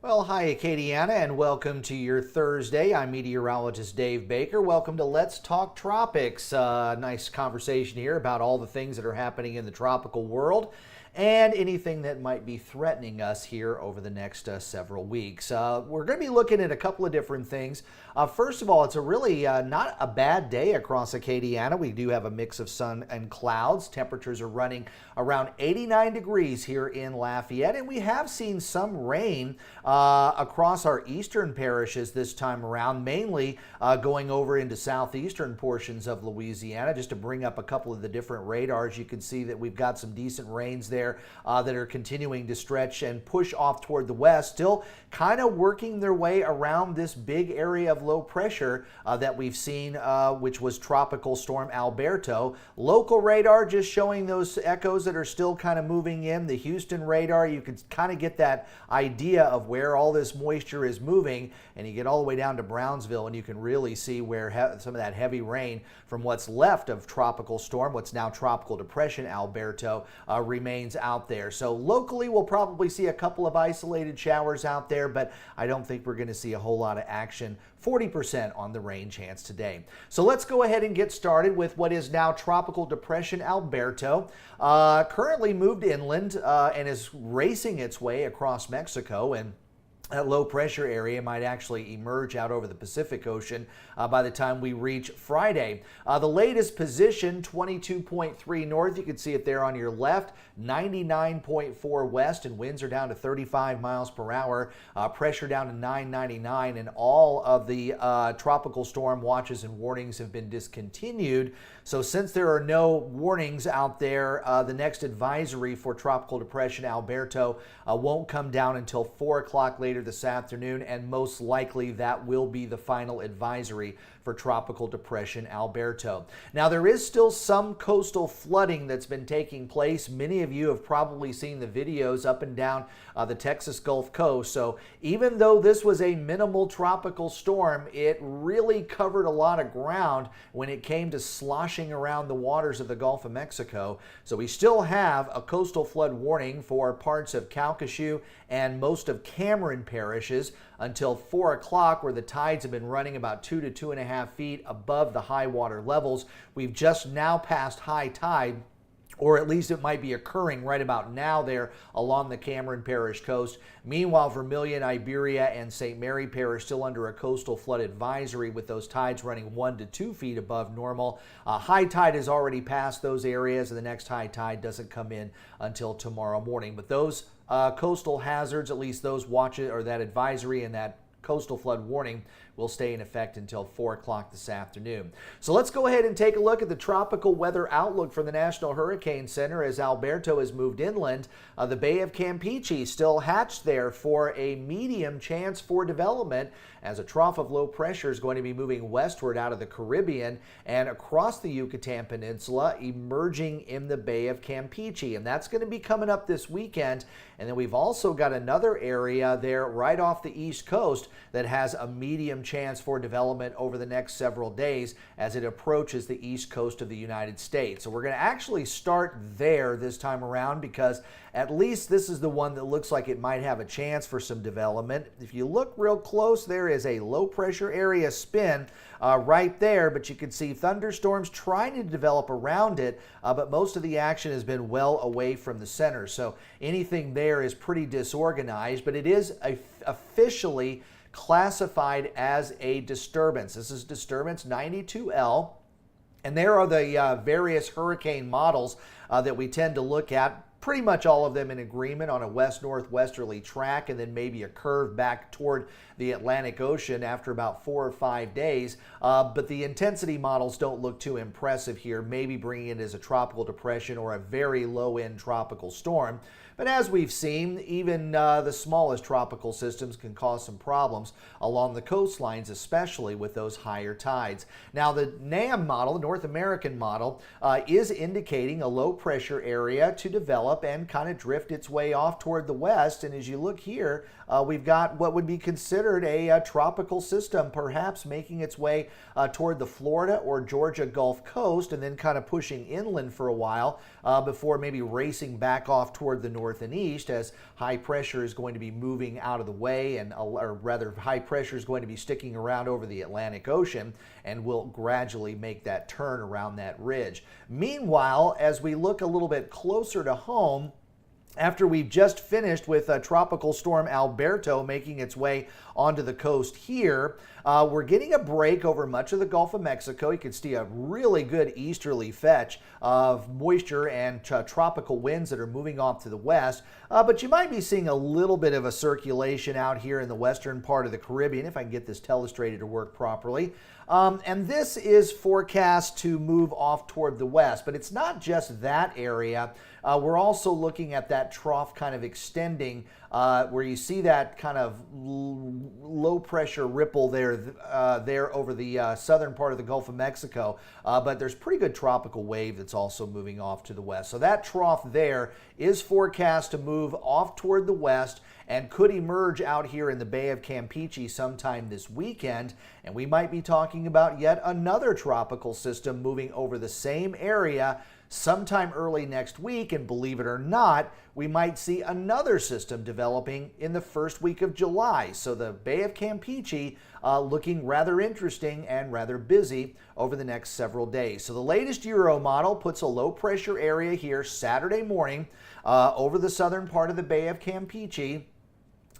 Well, hi, Acadiana, and welcome to your Thursday. I'm Meteorologist Dave Baker. Welcome to Let's Talk Tropics. Nice conversation here about all the things that are happening in the tropical world and anything that might be threatening us here over the next several weeks. We're going to be looking at a couple of different things. First of all, it's a really not a bad day across Acadiana. We do have a mix of sun and clouds. Temperatures are running around 89 degrees here in Lafayette, and we have seen some rain across our eastern parishes this time around, mainly going over into southeastern portions of Louisiana. Just to bring up a couple of the different radars, you can see that we've got some decent rains there that are continuing to stretch and push off toward the west, still kind of working their way around this big area of low pressure that we've seen, which was Tropical Storm Alberto. Local radar just showing those echoes that are still kind of moving in. The Houston radar, you can kind of get that idea of where all this moisture is moving, and you get all the way down to Brownsville and you can really see where some of that heavy rain from what's left of Tropical Storm, what's now Tropical Depression Alberto, remains out there. So locally we'll probably see a couple of isolated showers out there, but I don't think we're going to see a whole lot of action. 40% on the rain chance today. So let's go ahead and get started with what is now Tropical Depression Alberto. Currently moved inland and is racing its way across Mexico, and that low pressure area might actually emerge out over the Pacific Ocean by the time we reach Friday. The latest position, 22.3 north. You can see it there on your left, 99.4 west, and winds are down to 35 miles per hour. Pressure down to 999, and all of the tropical storm watches and warnings have been discontinued. So since there are no warnings out there, the next advisory for Tropical Depression Alberto won't come down until 4 o'clock later this afternoon, and most likely that will be the final advisory for Tropical Depression Alberto. Now, there is still some coastal flooding that's been taking place. Many of you have probably seen the videos up and down the Texas Gulf Coast. So even though this was a minimal tropical storm, it really covered a lot of ground when it came to sloshing around the waters of the Gulf of Mexico. So we still have a coastal flood warning for parts of CAMPECHE and most of Cameron parishes until 4 o'clock, where the tides have been running about 2 to 2.5 feet above the high water levels. We've just now passed high tide, or at least it might be occurring right about now there along the Cameron Parish coast. Meanwhile, Vermilion, Iberia, and St. Mary Parish still under a coastal flood advisory, with those tides running 1 to 2 feet above normal. High tide has already passed those areas, and the next high tide doesn't come in until tomorrow morning. But those coastal hazards, at least those watches, or that advisory and that coastal flood warning, will stay in effect until 4 o'clock this afternoon. So let's go ahead and take a look at the tropical weather outlook from the National Hurricane Center as Alberto has moved inland. The Bay of Campeche still hatched there for a medium chance for development, as a trough of low pressure is going to be moving westward out of the Caribbean and across the Yucatan Peninsula, emerging in the Bay of Campeche. And that's going to be coming up this weekend. And then we've also got another area there right off the east coast that has a medium chance for development over the next several days as it approaches the east coast of the United States. So we're going to actually start there this time around, because at least this is the one that looks like it might have a chance for some development. If you look real close, there is a low pressure area spin right there, but you can see thunderstorms trying to develop around it, but most of the action has been well away from the center. So anything there is pretty disorganized, but it is officially classified as a disturbance. This is disturbance 92L, and there are the various hurricane models that we tend to look at. Pretty much all of them in agreement on a west-northwesterly track, and then maybe a curve back toward the Atlantic Ocean after about 4 or 5 days. But the intensity models don't look too impressive here, maybe bringing it as a tropical depression or a very low-end tropical storm. But as we've seen, even the smallest tropical systems can cause some problems along the coastlines, especially with those higher tides. Now, the NAM model, the North American model, is indicating a low pressure area to develop develop and kind of drift its way off toward the west. And as you look here, we've got what would be considered a tropical system, perhaps making its way toward the Florida or Georgia Gulf Coast, and then kind of pushing inland for a while before maybe racing back off toward the north and east, as high pressure is going to be moving out of the way, and or rather high pressure is going to be sticking around over the Atlantic Ocean and will gradually make that turn around that ridge. Meanwhile, as we look a little bit closer to home, after we've just finished with Tropical Storm Alberto making its way onto the coast here, we're getting a break over much of the Gulf of Mexico. You can see a really good easterly fetch of moisture and tropical winds that are moving off to the west. But you might be seeing a little bit of a circulation out here in the western part of the Caribbean, if I can get this telestrator to work properly. And this is forecast to move off toward the west, but it's not just that area. We're also looking at that trough kind of extending where you see that kind of low pressure ripple there over the southern part of the Gulf of Mexico. But there's pretty good tropical wave that's also moving off to the west. So that trough there is forecast to move off toward the west and could emerge out here in the Bay of Campeche sometime this weekend. And we might be talking about yet another tropical system moving over the same area sometime early next week. And believe it or not, we might see another system developing in the first week of July. So the Bay of Campeche looking rather interesting and rather busy over the next several days. So the latest Euro model puts a low pressure area here Saturday morning over the southern part of the Bay of Campeche.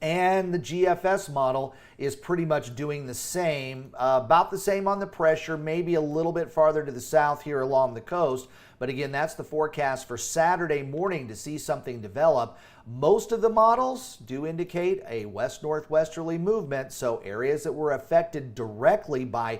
And the GFS model is pretty much doing the same, about the same on the pressure, maybe a little bit farther to the south here along the coast. But again, that's the forecast for Saturday morning to see something develop. Most of the models do indicate a west-northwesterly movement, so areas that were affected directly by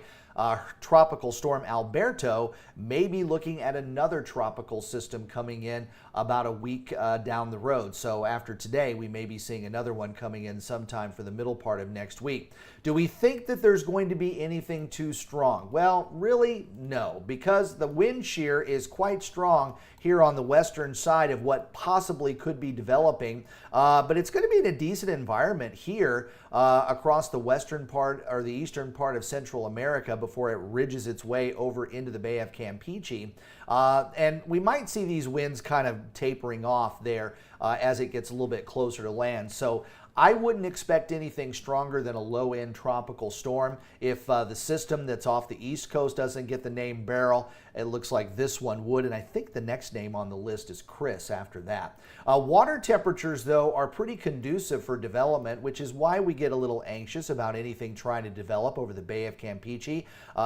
Tropical Storm Alberto may be looking at another tropical system coming in about a week down the road. So after today, we may be seeing another one coming in sometime for the middle part of next week. Do we think that there's going to be anything too strong? Well, really, no, because the wind shear is quite strong here on the western side of what possibly could be developing, but it's going to be in a decent environment here across the western part or the eastern part of Central America before it ridges its way over into the Bay of Campeche. And we might see these winds kind of tapering off there as it gets a little bit closer to land. So I wouldn't expect anything stronger than a low-end tropical storm. If the system that's off the East Coast doesn't get the name Beryl, it looks like this one would, and I think the next name on the list is Chris after that. Water temperatures, though, are pretty conducive for development, which is why we get a little anxious about anything trying to develop over the Bay of Campeche.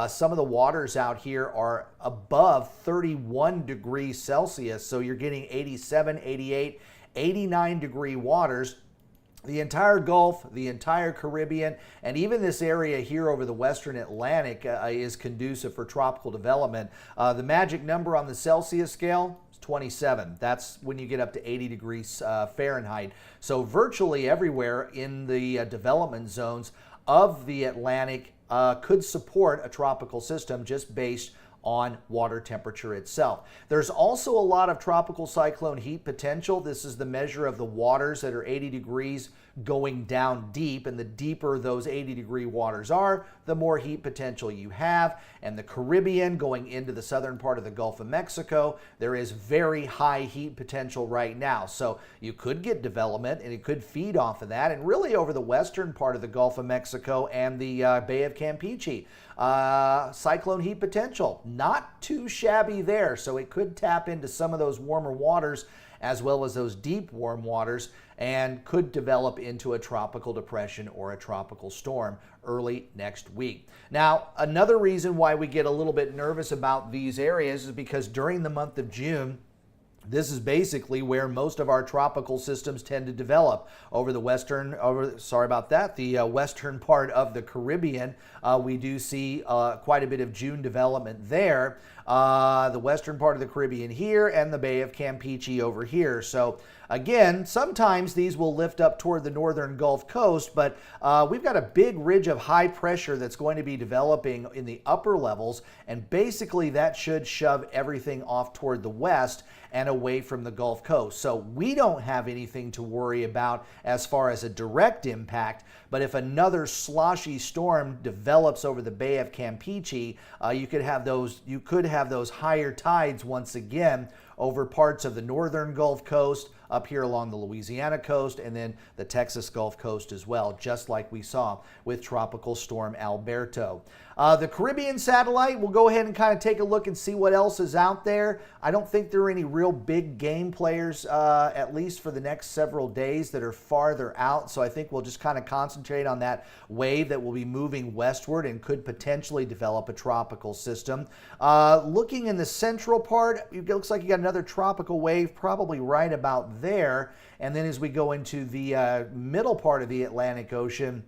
Some of the waters out here are above 31 degrees Celsius, so you're getting 87, 88, 89 degree waters. The entire Gulf, the entire Caribbean, and even this area here over the western Atlantic is conducive for tropical development. The magic number on the Celsius scale is 27. That's when you get up to 80 degrees Fahrenheit. So virtually everywhere in the development zones of the Atlantic could support a tropical system just based on water temperature itself. There's also a lot of tropical cyclone heat potential. This is the measure of the waters that are 80 degrees going down deep, and the deeper those 80 degree waters are, the more heat potential you have. And the Caribbean going into the southern part of the Gulf of Mexico, there is very high heat potential right now. So you could get development and it could feed off of that. And really over the western part of the Gulf of Mexico and the Bay of Campeche, cyclone heat potential, not too shabby there. So it could tap into some of those warmer waters as well as those deep warm waters, and could develop into a tropical depression or a tropical storm early next week. Now, another reason why we get a little bit nervous about these areas is because during the month of June, this is basically where most of our tropical systems tend to develop over the western part of the Caribbean. We do see quite a bit of June development there. the western part of the Caribbean here, and the Bay of Campeche over here. So again, sometimes these will lift up toward the northern Gulf Coast, but we've got a big ridge of high pressure that's going to be developing in the upper levels, and basically that should shove everything off toward the west and away from the Gulf Coast. So we don't have anything to worry about as far as a direct impact, but if another sloshy storm develops over the Bay of Campeche, you could have those higher tides once again over parts of the northern Gulf Coast, up here along the Louisiana coast, and then the Texas Gulf Coast as well, just like we saw with Tropical Storm Alberto. The Caribbean satellite, we'll go ahead and kind of take a look and see what else is out there. I don't think there are any real big game players, at least for the next several days, that are farther out. So I think we'll just kind of concentrate on that wave that will be moving westward and could potentially develop a tropical system. Looking in the central part, it looks like you got another tropical wave probably right about there. And then as we go into the middle part of the Atlantic Ocean,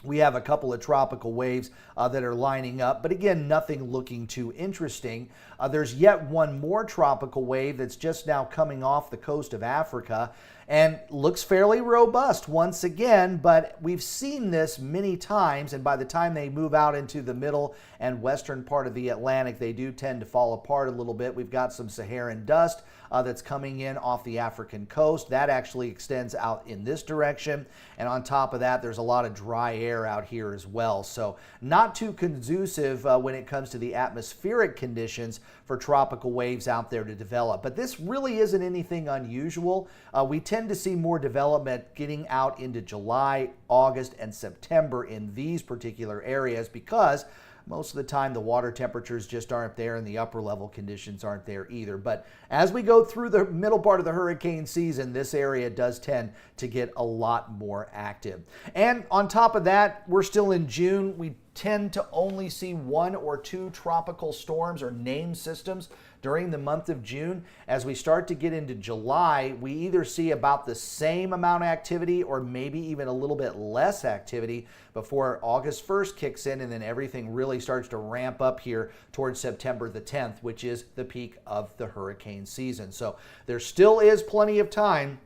we have a couple of tropical waves that are lining up, but again, nothing looking too interesting. There's yet one more tropical wave that's just now coming off the coast of Africa and looks fairly robust once again, but we've seen this many times, and by the time they move out into the middle and western part of the Atlantic, they do tend to fall apart a little bit. We've got some Saharan dust that's coming in off the African coast. That actually extends out in this direction, and on top of that, there's a lot of dry air out here as well. So not too conducive when it comes to the atmospheric conditions for tropical waves out there to develop. But this really isn't anything unusual. We tend to see more development getting out into July, August, and September in these particular areas because most of the time the water temperatures just aren't there and the upper level conditions aren't there either. But as we go through the middle part of the hurricane season, this area does tend to get a lot more active. And on top of that, we're still in June. We tend to only see 1 or 2 tropical storms or named systems during the month of June. As we start to get into July, we either see about the same amount of activity or maybe even a little bit less activity before August 1st kicks in, and then everything really starts to ramp up here towards September the 10th, which is the peak of the hurricane season. So there still is plenty of time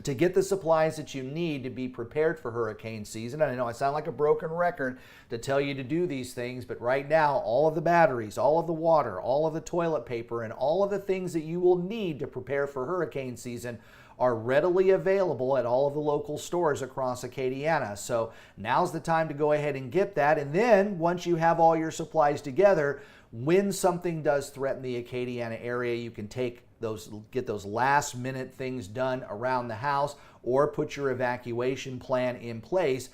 to get the supplies that you need to be prepared for hurricane season. And I know I sound like a broken record to tell you to do these things, but right now, all of the batteries, all of the water, all of the toilet paper, and all of the things that you will need to prepare for hurricane season are readily available at all of the local stores across Acadiana. So now's the time to go ahead and get that. And then once you have all your supplies together, when something does threaten the Acadiana area, you can get those last minute things done around the house or put your evacuation plan in place.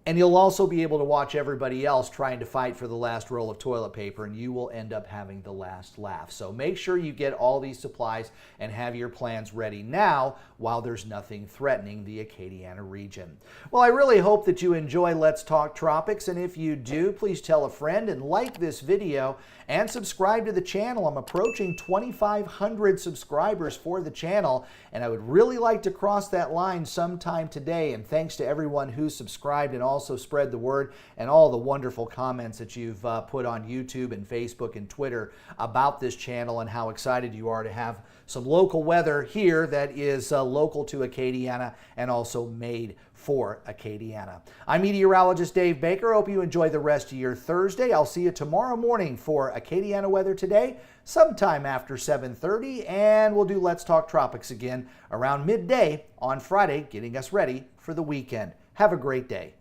And you'll also be able to watch everybody else trying to fight for the last roll of toilet paper, and you will end up having the last laugh. So make sure you get all these supplies and have your plans ready now while there's nothing threatening the Acadiana region. Well, I really hope that you enjoy Let's Talk Tropics, and if you do, please tell a friend and like this video and subscribe to the channel. I'm approaching 2,500 subscribers for the channel, and I would really like to cross that line sometime today. And thanks to everyone who subscribed and also spread the word and all the wonderful comments that you've put on YouTube and Facebook and Twitter about this channel and how excited you are to have some local weather here that is local to Acadiana and also made for Acadiana. I'm Meteorologist Dave Baker. Hope you enjoy the rest of your Thursday. I'll see you tomorrow morning for Acadiana Weather Today, sometime after 7:30, and we'll do Let's Talk Tropics again around midday on Friday, getting us ready for the weekend. Have a great day.